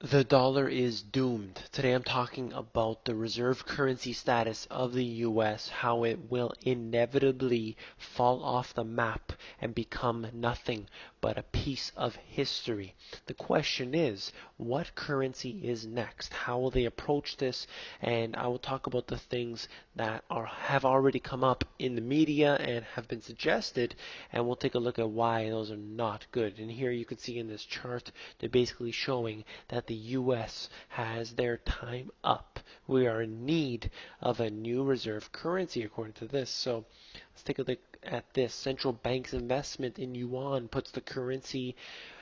The dollar is doomed. Today I'm talking about the reserve currency status of the US, how it will inevitably fall off the map and become nothing but a piece of history. The question is, what currency is next? How will they approach this? And I will talk about the things that have already come up in the media and have been suggested, and we'll take a look at why those are not good. And here you can see in this chart, they're basically showing that the US has their time up. We are in need of a new reserve currency according to this. So let's take a look at this. Central bank's investment in yuan puts the currency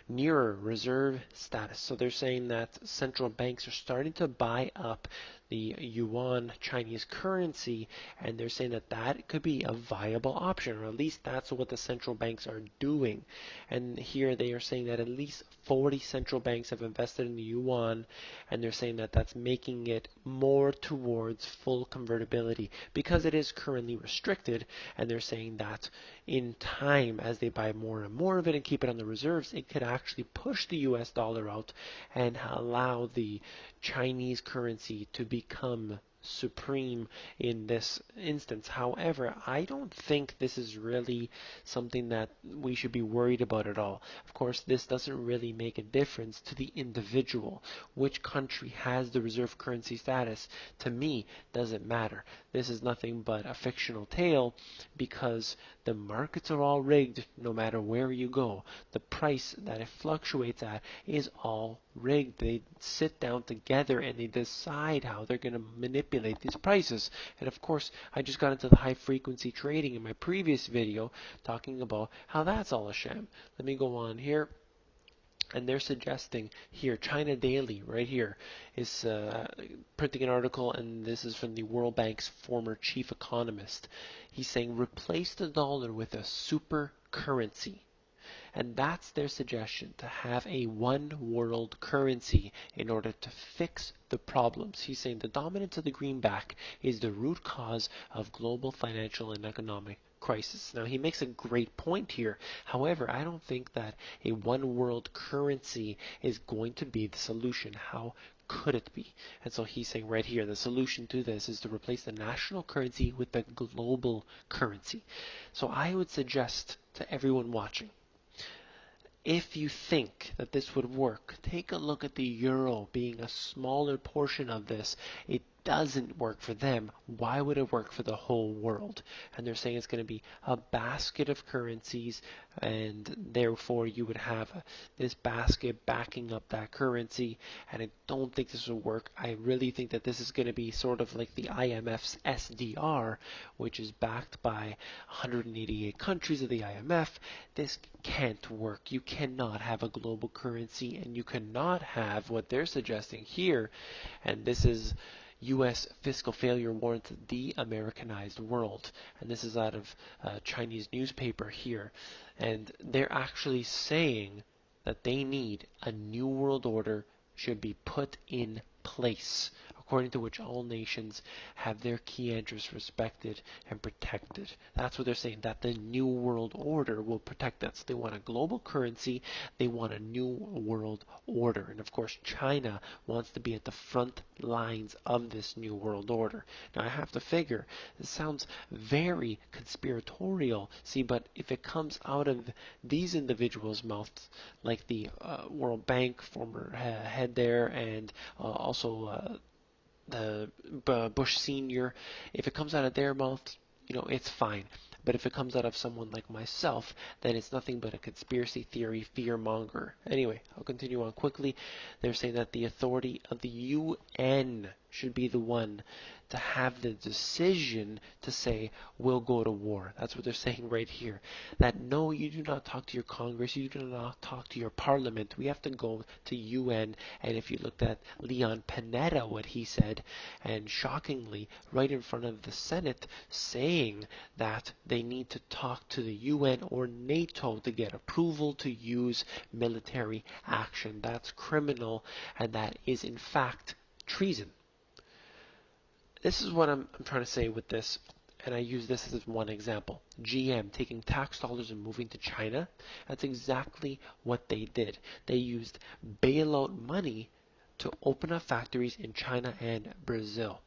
nearer reserve status. So they're saying that central banks are starting to buy up the yuan Chinese currency, and they're saying that that could be a viable option, or at least that's what the central banks are doing. And here they are saying that at least 40 central banks have invested in the yuan, and they're saying that that's making it more towards full convertibility because it is currently restricted. And they're saying that in time, as they buy more and more of it and keep it on the reserves, it could actually push the US dollar out and allow the Chinese currency to become supreme in this instance. However, I don't think this is really something that we should be worried about at all. Of course, this doesn't really make a difference to the individual. Which country has the reserve currency status, to me, doesn't matter. This is nothing but a fictional tale because the markets are all rigged no matter where you go. The price that it fluctuates at is all rigged. They sit down together and they decide how they're going to manipulate these prices. And of course, I just got into the high frequency trading in my previous video talking about how that's all a sham. Let me go on here. And they're suggesting here, China Daily, right here, is printing an article, and this is from the World Bank's former chief economist. He's saying, replace the dollar with a super currency. And that's their suggestion, to have a one world currency in order to fix the problems. He's saying the dominance of the greenback is the root cause of global financial and economic crisis. Now, he makes a great point here. However, I don't think that a one world currency is going to be the solution. How could it be? And so he's saying right here, the solution to this is to replace the national currency with the global currency. So I would suggest to everyone watching, if you think that this would work, take a look at the euro being a smaller portion of this. It doesn't work for them. Why would it work for the whole world? And they're saying it's going to be a basket of currencies, and therefore you would have this basket backing up that currency. And I don't think this will work. I really think that this is going to be sort of like the IMF's SDR, which is backed by 188 countries of the IMF. This can't work. You cannot have a global currency, and you cannot have what they're suggesting here, and this is U.S. fiscal failure warrants the Americanized world. And this is out of a Chinese newspaper here. And they're actually saying that they need a new world order should be put in place, according to which all nations have their key interests respected and protected. That's what they're saying, that the new world order will protect us. They want a global currency, they want a new world order. And of course, China wants to be at the front lines of this new world order. Now, I have to figure, this sounds very conspiratorial, see, but if it comes out of these individuals' mouths, like the World Bank former head there, and also the Bush Senior, if it comes out of their mouth, it's fine. But if it comes out of someone like myself, then it's nothing but a conspiracy theory fear monger. Anyway, I'll continue on quickly. They're saying that the authority of the UN should be the one to have the decision to say, we'll go to war. That's what they're saying right here. That no, you do not talk to your Congress, you do not talk to your parliament. We have to go to UN. And if you looked at Leon Panetta, what he said, and shockingly, right in front of the Senate, saying that they need to talk to the UN or NATO to get approval to use military action. That's criminal, and that is in fact treason. This is what I'm trying to say with this, and I use this as one example. GM taking tax dollars and moving to China. That's exactly what they did. They used bailout money to open up factories in China and Brazil.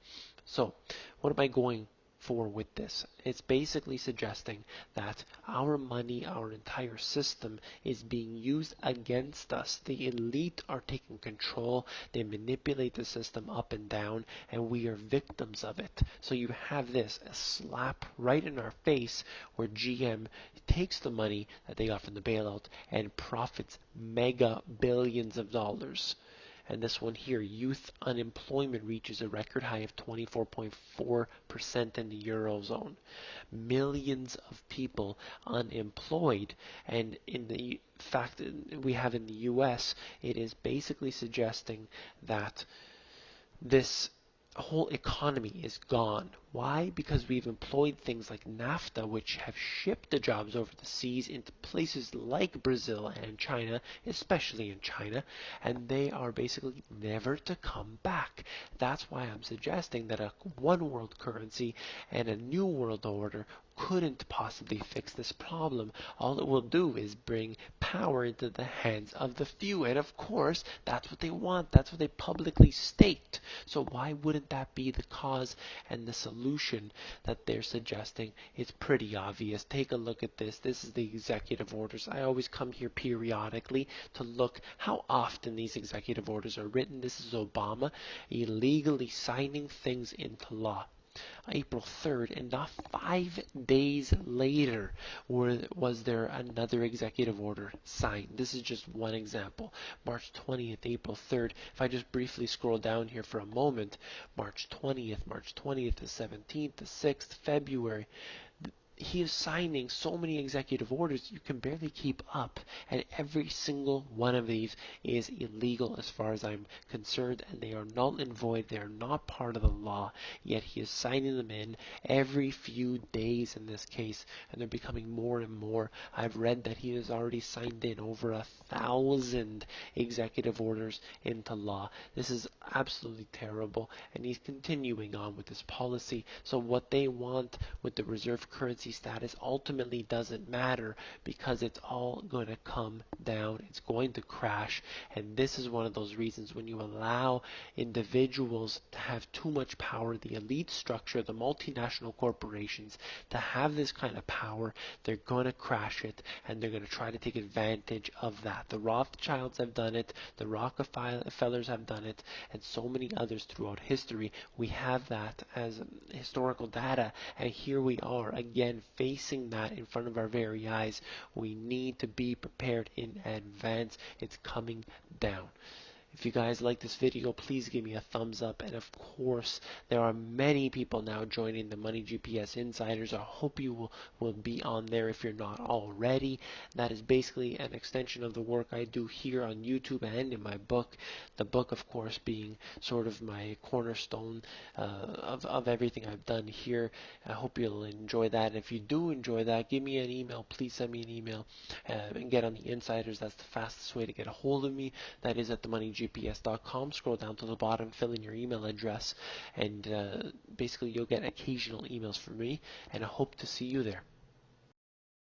So, what am I going for with this? It's basically suggesting that our money, our entire system is being used against us. The elite are taking control, they manipulate the system up and down, and we are victims of it. So you have this, a slap right in our face where GM takes the money that they got from the bailout and profits mega billions of dollars. And this one here, youth unemployment reaches a record high of 24.4% in the Eurozone. Millions of people unemployed. And in the fact we have in the US, it is basically suggesting that this whole economy is gone. Why? Because we've employed things like NAFTA, which have shipped the jobs over the seas into places like Brazil and China, especially in China, and they are basically never to come back. That's why I'm suggesting that a one world currency and a new world order couldn't possibly fix this problem. All it will do is bring power into the hands of the few. And of course, that's what they want. That's what they publicly state. So why wouldn't that be the cause and the solution that they're suggesting? It's pretty obvious. Take a look at this. This is the executive orders. I always come here periodically to look how often these executive orders are written. This is Obama illegally signing things into law. April 3rd, and not 5 days later was there another executive order signed. This is just one example. March 20th, April 3rd. If I just briefly scroll down here for a moment, March 20th, the 17th, the 6th, February. He is signing so many executive orders you can barely keep up, and every single one of these is illegal as far as I'm concerned, and they are null and void. They are not part of the law, yet he is signing them in every few days in this case, and they're becoming more and more. I've read that he has already signed in over 1,000 executive orders into law. This is absolutely terrible, and he's continuing on with this policy. So what they want with the reserve currency status ultimately doesn't matter, because it's all going to come down. It's going to crash, and this is one of those reasons when you allow individuals to have too much power, the elite structure, the multinational corporations to have this kind of power, they're going to crash it, and they're going to try to take advantage of that. The Rothschilds have done it, the Rockefellers have done it, and so many others throughout history. We have that as historical data, and here we are again facing that in front of our very eyes. We need to be prepared in advance. It's coming down. If you guys like this video, please give me a thumbs up. And of course, there are many people now joining the Money GPS Insiders. I hope you will be on there if you're not already. That is basically an extension of the work I do here on YouTube and in my book. The book, of course, being sort of my cornerstone of everything I've done here. I hope you'll enjoy that. And if you do enjoy that, give me an email. Please send me an email and get on the Insiders. That's the fastest way to get a hold of me. That is at themoneygps.com. Scroll down to the bottom, fill in your email address, and basically you'll get occasional emails from me, and I hope to see you there.